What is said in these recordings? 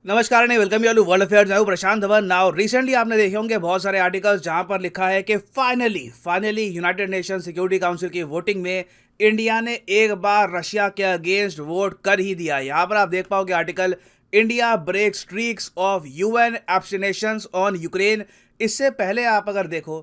नमस्कार नहीं welcome you world affairs. मैं हूं प्रशांत धवन। नाउ रिसेंटली आपने देखे होंगे बहुत सारे आर्टिकल्स जहां पर लिखा है कि finally United Nation Security Council की वोटिंग में इंडिया ने एक बार रशिया के अगेंस्ट वोट कर ही दिया। यहां पर आप देख पाओगे article, India break streaks of UN abstentions on Ukraine. इससे पहले आप अगर देखो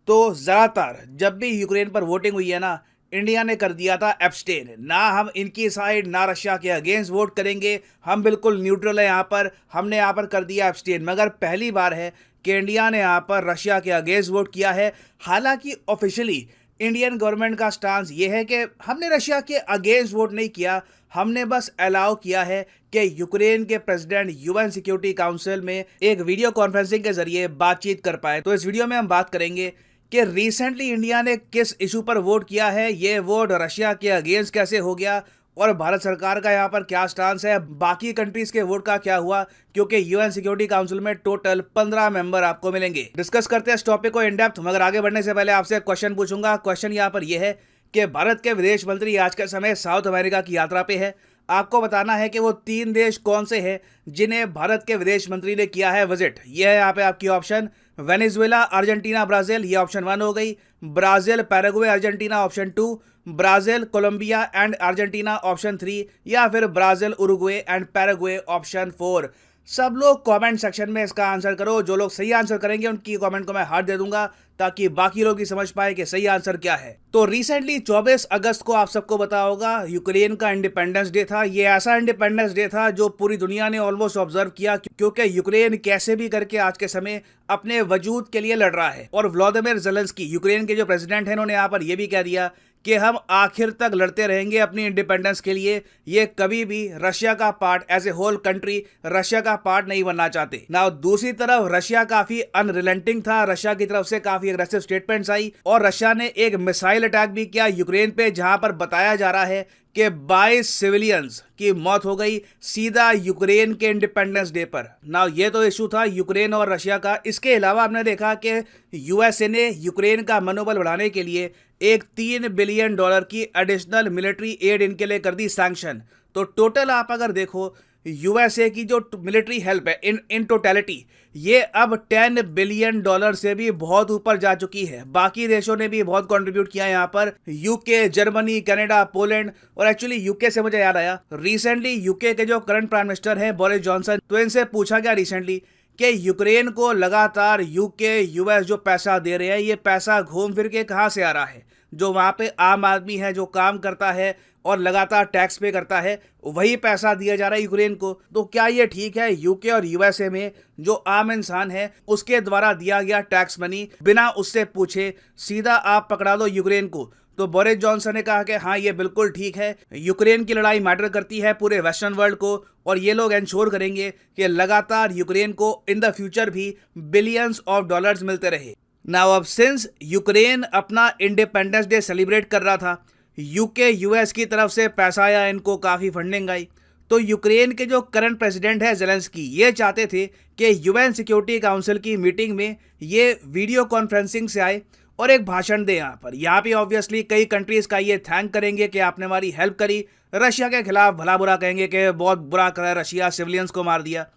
तो ज़्यादातर जब भी यूक्रेन पर वोटिंग हुई है ना, इंडिया ने कर दिया था एब्सटेन। ना हम इनकी साइड ना रशिया के अगेंस्ट वोट करेंगे, हम बिल्कुल न्यूट्रल है यहाँ पर, हमने यहाँ पर कर दिया एब्सटेन। मगर पहली बार है कि इंडिया ने यहाँ पर रशिया के अगेंस्ट वोट किया है। हालांकि ऑफिशियली इंडियन गवर्नमेंट का स्टांस ये है कि हमने रशिया के अगेंस्ट वोट नहीं किया, हमने बस अलाउ किया है कि यूक्रेन के प्रेसिडेंट यूएन सिक्योरिटी काउंसिल में एक वीडियो कॉन्फ्रेंसिंग के जरिए बातचीत कर पाए। तो इस वीडियो में हम बात करेंगे कि रिसेंटली इंडिया ने किस इशू पर वोट किया है, ये वोट रशिया के अगेंस्ट कैसे हो गया और भारत सरकार का यहाँ पर क्या स्टांस है, बाकी कंट्रीज के वोट का क्या हुआ, क्योंकि यूएन सिक्योरिटी काउंसिल में टोटल 15 मेंबर आपको मिलेंगे। डिस्कस करते हैं इस टॉपिक को इन डेप्थ। मगर आगे बढ़ने से पहले आपसे क्वेश्चन पूछूंगा। क्वेश्चन यहाँ पर यह है कि भारत के विदेश मंत्री आज के समय साउथ अमेरिका की यात्रा पे है। आपको बताना है कि वो 3 देश कौन से हैं जिन्हें भारत के विदेश मंत्री ने किया है विजिट। ये है यहाँ पे आपकी ऑप्शन, वेनेजुएला, अर्जेंटीना, ब्राजील, ये ऑप्शन 1 हो गई। Brazil, Paraguay, Argentina option 2, Brazil, Colombia and Argentina option 3, या फिर Brazil, Uruguay and Paraguay option 4। सब लोग कमेंट सेक्शन में इसका आंसर करो। जो लोग सही आंसर करेंगे उनकी कमेंट को मैं हार्ट दे दूंगा ताकि बाकी लोग भी समझ पाए कि सही आंसर क्या है। तो रिसेंटली 24 अगस्त को आप सबको पता होगा यूक्रेन का इंडिपेंडेंस डे था। ये ऐसा इंडिपेंडेंस डे था जो पूरी दुनिया ने ऑलमोस्ट ऑब्जर्व किया, क्योंकि यूक्रेन कैसे भी करके आज के समय अपने वजूद के लिए लड़ रहा है। और व्लादिमीर ज़ेलेंस्की यूक्रेन के जो प्रेसिडेंट हैं, उन्होंने यहाँ पर यह भी कह दिया कि हम आखिर तक लड़ते रहेंगे अपनी इंडिपेंडेंस के लिए। ये कभी भी रशिया का part, as a whole country Russia का पार्ट नहीं बनना चाहते ना। दूसरी तरफ रशिया काफी अनरिलेंटिंग था, रशिया की तरफ से काफी अग्रेसिव स्टेटमेंट्स आई और रशिया ने एक मिसाइल अटैक भी किया यूक्रेन पे, जहां पर बताया जा रहा है कि 22 सिविलियंस की मौत हो गई सीधा यूक्रेन के इंडिपेंडेंस डे पर। ना ये तो इशू था यूक्रेन और रशिया का। इसके अलावा आपने देखा कि यूएसए ने यूक्रेन का मनोबल बढ़ाने के लिए एक $3 बिलियन की एडिशनल मिलिट्री एड इनके लिए कर दी सैंक्शन। तो टोटल आप अगर देखो यूएसए की जो मिलिट्री हेल्प है इन टोटलिटी, ये अब $10 बिलियन से भी बहुत ऊपर जा चुकी है। बाकी देशों ने भी बहुत कंट्रीब्यूट किया यहाँ पर, यूके, जर्मनी, कनाडा, पोलैंड। और एक्चुअली यूके से मुझे याद आया, रिसेंटली यूके के जो करंट प्राइम मिनिस्टर हैं बोरिस जॉनसन, तो इनसे पूछा गया रिसेंटली कि यूक्रेन को लगातार यूके, यूएस जो पैसा दे रहे हैं, ये पैसा घूम फिर के कहाँ से आ रहा है? जो वहाँ पे आम आदमी है, जो काम करता है और लगातार टैक्स पे करता है, वही पैसा दिया जा रहा है यूक्रेन को। तो क्या ये ठीक है यूके और यूएसए में जो आम इंसान है उसके द्वारा दिया गया टैक्स मनी बिना उससे पूछे सीधा आप पकड़ा दो यूक्रेन को? तो बोरिस जॉनसन ने कहा कि हाँ, ये बिल्कुल ठीक है, यूक्रेन की लड़ाई मैटर करती है पूरे वेस्टर्न वर्ल्ड को और ये लोग इंश्योर करेंगे कि लगातार यूक्रेन को इन द फ्यूचर भी बिलियंस ऑफ डॉलर्स मिलते रहे। नाउ अब सिंस यूक्रेन अपना इंडिपेंडेंस डे सेलिब्रेट कर रहा था, यूके, यूएस की तरफ से पैसा आया, इनको काफ़ी फंडिंग आई, तो यूक्रेन के जो करंट प्रेसिडेंट है ज़ेलेंस्की, ये चाहते थे कि यूएन सिक्योरिटी काउंसिल की मीटिंग में ये वीडियो कॉन्फ्रेंसिंग से आए और एक भाषण दे यहाँ पर। यहाँ पे ऑब्वियसली कई कंट्रीज़ का ये थैंक करेंगे कि आपने हमारी हेल्प करी, रशिया के खिलाफ भला बुरा कहेंगे कि बहुत बुरा करा रशिया, सिविलियंस को मार दिया।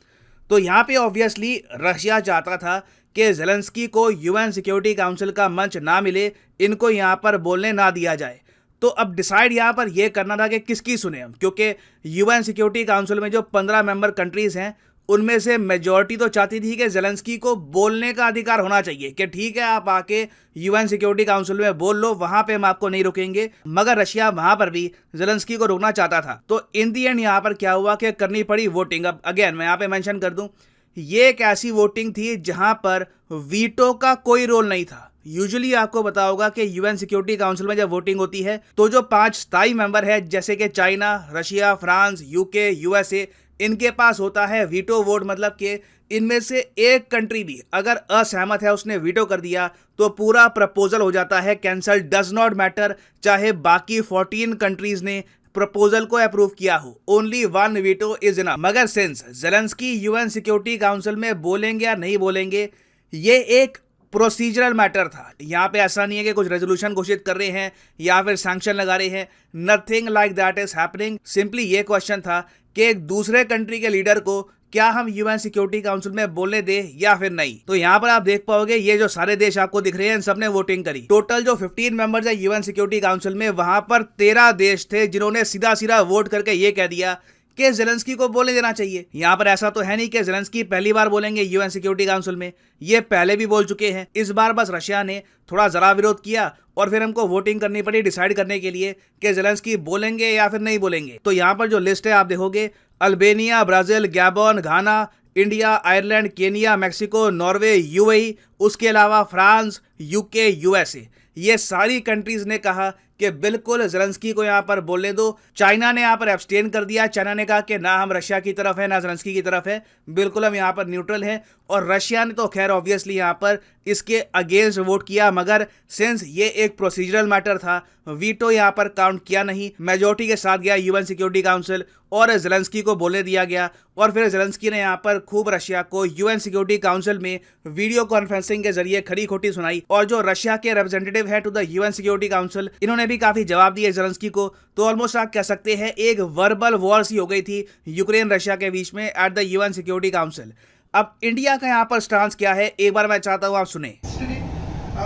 तो यहाँ पे ऑब्वियसली रशिया चाहता था कि ज़ेलेंस्की को यूएन सिक्योरिटी काउंसिल का मंच ना मिले, इनको यहाँ पर बोलने ना दिया जाए। तो अब डिसाइड यहाँ पर यह करना था कि किसकी सुने हम, क्योंकि यूएन सिक्योरिटी काउंसिल में जो 15 मेंबर कंट्रीज़ हैं उनमें से मेजॉरिटी तो चाहती थी कि ज़ेलेंस्की को बोलने का अधिकार होना चाहिए कि ठीक है आप आके यूएन सिक्योरिटी काउंसिल में बोल लो, वहाँ पे हम आपको नहीं रोकेंगे। मगर रशिया वहाँ पर भी ज़ेलेंस्की को रोकना चाहता था। तो इन दी एंड यहाँ पर क्या हुआ कि करनी पड़ी वोटिंग। अब अगेन मैं यहाँ पे मेंशन कर दूँ, ये एक ऐसी वोटिंग थी जहाँ पर वीटो का कोई रोल नहीं था। यूजुअली आपको पता होगा कि यूएन सिक्योरिटी काउंसिल में जब वोटिंग होती है तो जो 5 स्थायी मेंबर है जैसे कि China, Russia, France, UK, USA, इनके पास होता है वीटो वोट। मतलब कि इनमें से एक कंट्री भी अगर असहमत है, उसने वीटो कर दिया, तो पूरा प्रपोजल हो जाता है कैंसल। डज नॉट मैटर चाहे बाकी 14 कंट्रीज ने प्रपोजल को अप्रूव किया हो, ओनली 1 वीटो इज इनफ। मगर since Zelensky UN security council में बोलेंगे या नहीं बोलेंगे, ये एक प्रोसीजरल मैटर था। यहाँ पे ऐसा नहीं है कि कुछ रेजोल्यूशन घोषित कर रहे हैं या फिर सैंक्शन लगा रहे हैं, nothing like that is happening. Simply ये क्वेश्चन था कि एक दूसरे कंट्री के लीडर को क्या हम यूएन सिक्योरिटी काउंसिल में बोलने दे या फिर नहीं। तो यहाँ पर आप देख पाओगे ये जो सारे देश आपको दिख रहे हैं सबने वोटिंग करी। टोटल जो 15 मेंबर्स है यूएन सिक्योरिटी काउंसिल में, वहां पर 13 देश थे जिन्होंने सीधा सीधा वोट करके ये कह दिया कि ज़ेलेंस्की को बोलने देना चाहिए। यहाँ पर ऐसा तो है नहीं कि ज़ेलेंस्की पहली बार बोलेंगे यूएन सिक्योरिटी काउंसिल में, ये पहले भी बोल चुके हैं। इस बार बस रशिया ने थोड़ा जरा विरोध किया और फिर हमको वोटिंग करनी पड़ी डिसाइड करने के लिए कि ज़ेलेंस्की बोलेंगे या फिर नहीं बोलेंगे। तो यहाँ पर जो लिस्ट है आप देखोगे, Albania, Brazil, Gabon, Ghana, India, Ireland, Kenya, Mexico, Norway, UAE, उसके अलावा फ्रांस, यूके, यूएसए, ये सारी कंट्रीज ने कहा कि बिल्कुल ज़ेलेंस्की को यहाँ पर बोलने दो। चाइना ने यहाँ पर एब्सटेन कर दिया। चाइना ने कहा कि ना हम रशिया की तरफ है ना ज़ेलेंस्की की तरफ है, बिल्कुल हम यहाँ पर न्यूट्रल हैं। और रशिया ने तो खैर ऑब्वियसली यहाँ पर इसके अगेंस्ट वोट किया, मगर सिंस ये एक प्रोसीजरल मैटर था, वीटो यहाँ पर काउंट किया नहीं, मेजॉरिटी के साथ गया यूएन सिक्योरिटी काउंसिल और ज़ेलेंस्की को बोलने दिया गया। और फिर ज़ेलेंस्की ने यहाँ पर खूब रशिया को यूएन सिक्योरिटी काउंसिल में वीडियो कॉन्फ्रेंसिंग के जरिए खरी खोटी सुनाई। और जो रशिया के रिप्रेजेंटेटिव है to the UN security council, इन्होंने भी काफी जवाब दिए ज़ेलेंस्की को। तो ऑलमोस्ट आप कह सकते हैं एक वर्बल वॉर सी हो गई थी यूक्रेन रशिया के बीच में at the UN security council. अब इंडिया का यहाँ पर स्टांस क्या है, एक बार मैं चाहता हूँ आप सुने।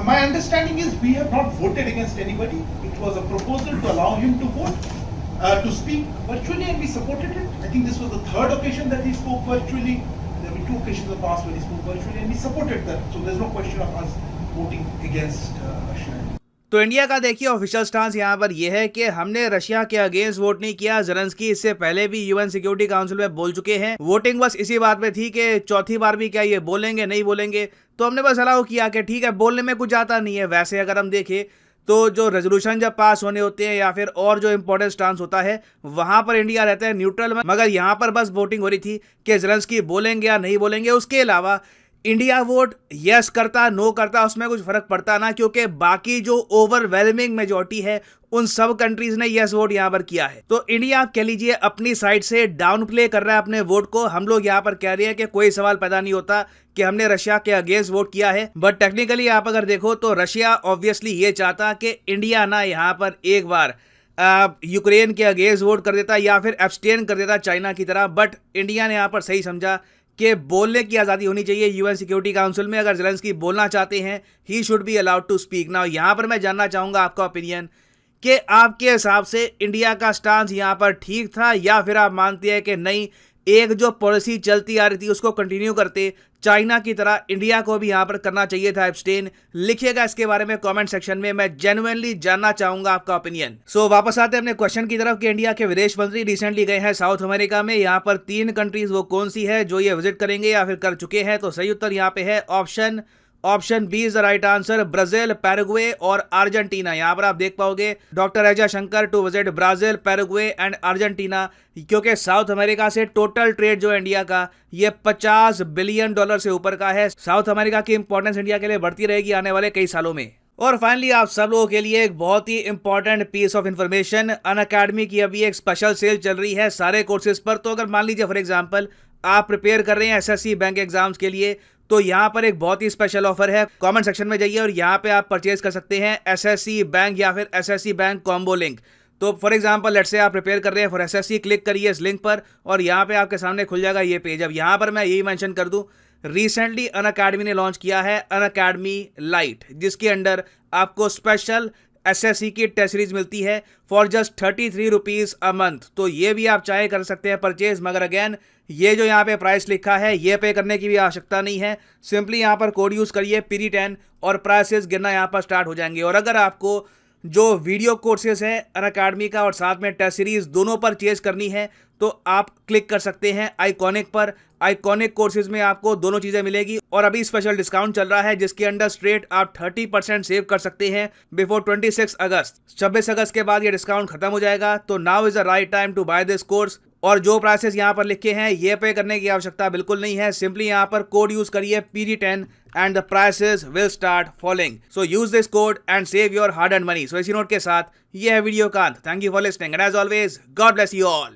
My understanding is we have not voted against anybody. It was a proposal to allow him to vote, to speak virtually, and we supported it. I think this was the third occasion that he spoke virtually. There were 2 occasions in the past when he spoke virtually, and we supported that. So there's no question of us voting against Russia. तो India का देखिए official stance यहाँ पर यह है कि हमने Russia के अगेंस्ट वोट नहीं किया। ज़ेलेंस्की इससे पहले भी यूएन सिक्योरिटी काउंसिल में बोल चुके हैं। वोटिंग बस इसी बात में थी कि चौथी बार भी क्या ये बोलेंगे नहीं बोलेंगे, तो हमने बस अलाउ किया कि ठीक है, बोलने में कुछ आता नहीं है। वैसे अगर हम देखें तो जो रेजोल्यूशन जब पास होने होते हैं या फिर और जो इंपॉर्टेंट स्टांस होता है, वहां पर इंडिया रहता है न्यूट्रल में। मगर यहाँ पर बस वोटिंग हो रही थी कि ज़ेलेंस्की बोलेंगे या नहीं बोलेंगे। उसके अलावा इंडिया वोट यस करता नो करता उसमें कुछ फर्क पड़ता ना, क्योंकि बाकी जो ओवरवेलमिंग मेजॉरिटी है उन सब कंट्रीज ने यस वोट यहाँ पर किया है। तो इंडिया आप कह लीजिए अपनी साइड से डाउन प्ले कर रहा है अपने वोट को। हम लोग यहाँ पर कह रहे हैं कि कोई सवाल पैदा नहीं होता कि हमने रशिया के अगेंस्ट वोट किया है, बट टेक्निकली आप अगर देखो तो रशिया ऑब्वियसली ये चाहता कि इंडिया ना यहाँ पर एक बार यूक्रेन के अगेंस्ट वोट कर देता या फिर एब्सटेन कर देता चाइना की तरह। बट इंडिया ने यहाँ पर सही समझा कि बोलने की आज़ादी होनी चाहिए यूएन सिक्योरिटी काउंसिल में। अगर ज़ेलेंस्की बोलना चाहते हैं he should be allowed to speak. Now यहाँ पर मैं जानना चाहूँगा आपका ओपिनियन कि आपके हिसाब से इंडिया का स्टांस यहाँ पर ठीक था या फिर आप मानते हैं कि नहीं, एक जो पॉलिसी चलती आ रही थी उसको कंटिन्यू करते चाइना की तरह इंडिया को भी यहाँ पर करना चाहिए था एब्सटेन। लिखिएगा इसके बारे में कमेंट सेक्शन में, मैं जेन्युइनली जानना चाहूंगा आपका ओपिनियन। सो वापस आते हैं अपने क्वेश्चन की तरफ कि इंडिया के विदेश मंत्री रिसेंटली गए हैं साउथ अमेरिका में। यहाँ पर 3 कंट्रीज वो कौन सी है जो ये विजिट करेंगे या फिर कर चुके हैं। तो सही उत्तर यहाँ पे है option B is the right answer, Brazil, Paraguay और अर्जेंटीना। यहाँ पर आप देख पाओगे डॉक्टर एजा Shankar to visit Brazil, Paraguay and Argentina, क्योंकि साउथ अमेरिका से टोटल ट्रेड जो है इंडिया का ये $50 बिलियन से ऊपर का है। साउथ अमेरिका की इंपॉर्टेंस इंडिया के लिए बढ़ती रहेगी आने वाले कई सालों में। और फाइनली आप सब लोगों के लिए एक बहुत ही important piece of information, Unacademy की अभी एक स्पेशल सेल चल रही है सारे कोर्सेज पर। तो अगर मान लीजिए फॉर एग्जांपल आप प्रिपेयर कर रहे हैं एसएससी बैंक एग्जाम्स के लिए, तो यहाँ पर एक बहुत ही स्पेशल ऑफर है। कमेंट सेक्शन में जाइए और यहाँ पे आप परचेज कर सकते हैं एसएससी बैंक या फिर एसएससी बैंक कॉम्बो लिंक। तो फॉर एग्जांपल लेट्स से आप प्रिपेयर कर रहे हैं फॉर एसएससी, क्लिक करिए इस लिंक पर और यहाँ पे आपके सामने खुल जाएगा ये पेज। अब यहाँ पर मैं यही मेंशन कर दूं, रिसेंटली अनअकैडमी ने लॉन्च किया है अनअकैडमी लाइट, जिसके अंडर आपको स्पेशल एसएससी की टेस्ट सीरीज मिलती है for just 33 rupees a month. तो ये भी आप चाहे कर सकते हैं परचेज, मगर अगेन ये जो यहाँ पे प्राइस लिखा है ये पे करने की भी आवश्यकता नहीं है। सिंपली यहाँ पर कोड यूज़ करिए PD10 और प्राइसेस गिरना यहाँ पर स्टार्ट हो जाएंगे। और अगर आपको जो वीडियो कोर्सेज है अनअकैडमी का और साथ में टेस्ट सीरीज दोनों परचेज करनी है तो आप क्लिक कर सकते हैं आइकॉनिक पर। आइकॉनिक कोर्सेज में आपको दोनों चीजें मिलेगी और अभी स्पेशल डिस्काउंट चल रहा है जिसके अंडर स्ट्रेट आप 30% सेव कर सकते हैं बिफोर 26 अगस्त। 26 अगस्त के बाद ये डिस्काउंट खत्म हो जाएगा। तो now is the right time to buy this course. और जो प्राइसेस यहाँ पर लिखे हैं ये पे करने की आवश्यकता बिल्कुल नहीं है। सिंपली यहाँ पर कोड यूज करिए PD10 and the prices will start following. So use this code and save your hard and money. सो इसी नोट के साथ ये है वीडियो का अंत। Thank you for listening and as always God bless you all.